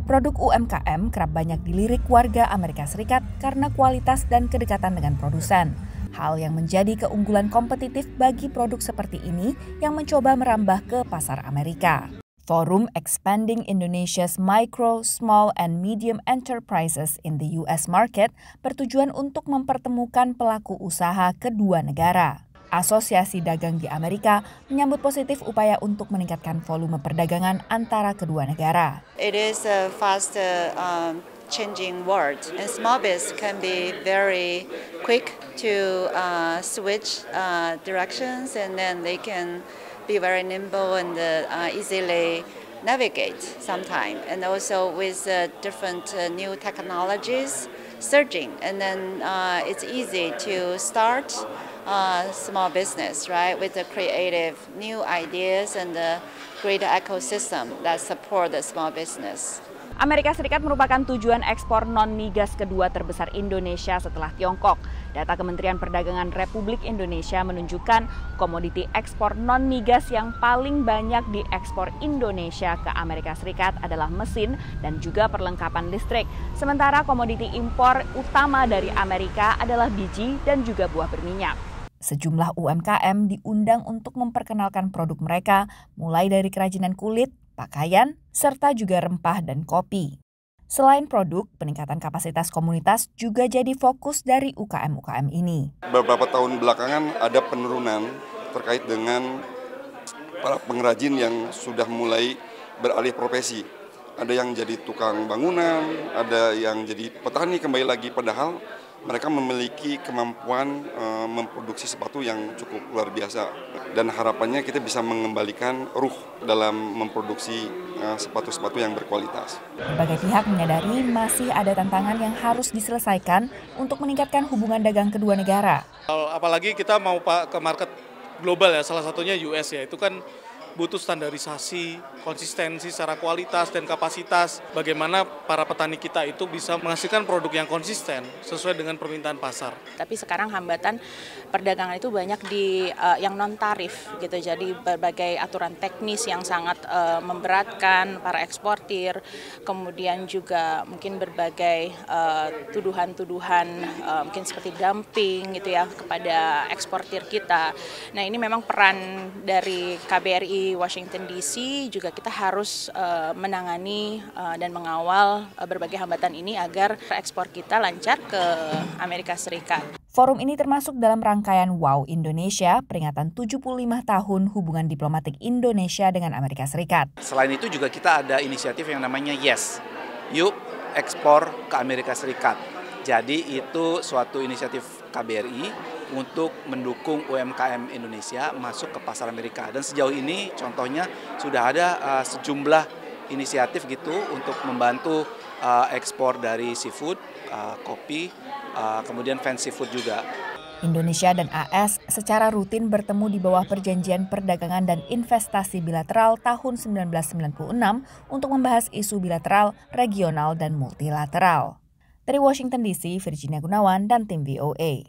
Produk UMKM kerap banyak dilirik warga Amerika Serikat karena kualitas dan kedekatan dengan produsen. Hal yang menjadi keunggulan kompetitif bagi produk seperti ini yang mencoba merambah ke pasar Amerika. Forum Expanding Indonesia's Micro, Small, and Medium Enterprises in the US Market bertujuan untuk mempertemukan pelaku usaha kedua negara. Asosiasi Dagang di Amerika menyambut positif upaya untuk meningkatkan volume perdagangan antara kedua negara. It is a fast changing world, and small biz can be very quick to switch directions, and then they can be very nimble and easily navigate sometimes. And also with different new technologies surging, and then it's easy to start small business, right, with the creative new ideas and the great ecosystem that support the small business. Amerika Serikat merupakan tujuan ekspor non-migas kedua terbesar Indonesia setelah Tiongkok. Data Kementerian Perdagangan Republik Indonesia menunjukkan komoditi ekspor non-migas yang paling banyak diekspor Indonesia ke Amerika Serikat adalah mesin dan juga perlengkapan listrik. Sementara komoditi impor utama dari Amerika adalah biji dan juga buah berminyak. Sejumlah UMKM diundang untuk memperkenalkan produk mereka, mulai dari kerajinan kulit, pakaian, serta juga rempah dan kopi. Selain produk, peningkatan kapasitas komunitas juga jadi fokus dari UKM-UKM ini. Beberapa tahun belakangan ada penurunan terkait dengan para pengrajin yang sudah mulai beralih profesi. Ada yang jadi tukang bangunan, ada yang jadi petani kembali lagi, padahal mereka memiliki kemampuan memproduksi sepatu yang cukup luar biasa. Dan harapannya kita bisa mengembalikan ruh dalam memproduksi sepatu-sepatu yang berkualitas. Berbagai pihak menyadari masih ada tantangan yang harus diselesaikan untuk meningkatkan hubungan dagang kedua negara. Apalagi kita mau ke market global ya, salah satunya US ya, itu kan butuh standarisasi, konsistensi secara kualitas dan kapasitas. Bagaimana para petani kita itu bisa menghasilkan produk yang konsisten sesuai dengan permintaan pasar. Tapi sekarang hambatan perdagangan itu banyak di yang non tarif gitu. Jadi berbagai aturan teknis yang sangat memberatkan para eksportir. Kemudian juga mungkin berbagai tuduhan-tuduhan mungkin seperti dumping gitu ya kepada eksportir kita. Nah, ini memang peran dari KBRI Washington DC juga kita harus menangani dan mengawal berbagai hambatan ini agar ekspor kita lancar ke Amerika Serikat. Forum ini termasuk dalam rangkaian WOW Indonesia, peringatan 75 tahun hubungan diplomatik Indonesia dengan Amerika Serikat. Selain itu juga kita ada inisiatif yang namanya YES, Yuk Ekspor ke Amerika Serikat. Jadi itu suatu inisiatif KBRI untuk mendukung UMKM Indonesia masuk ke pasar Amerika. Dan sejauh ini contohnya sudah ada sejumlah inisiatif gitu untuk membantu ekspor dari seafood, kopi, kemudian fancy food juga. Indonesia dan AS secara rutin bertemu di bawah Perjanjian Perdagangan dan Investasi Bilateral tahun 1996 untuk membahas isu bilateral, regional, dan multilateral. Dari Washington DC, Virginia Gunawan dan tim VOA.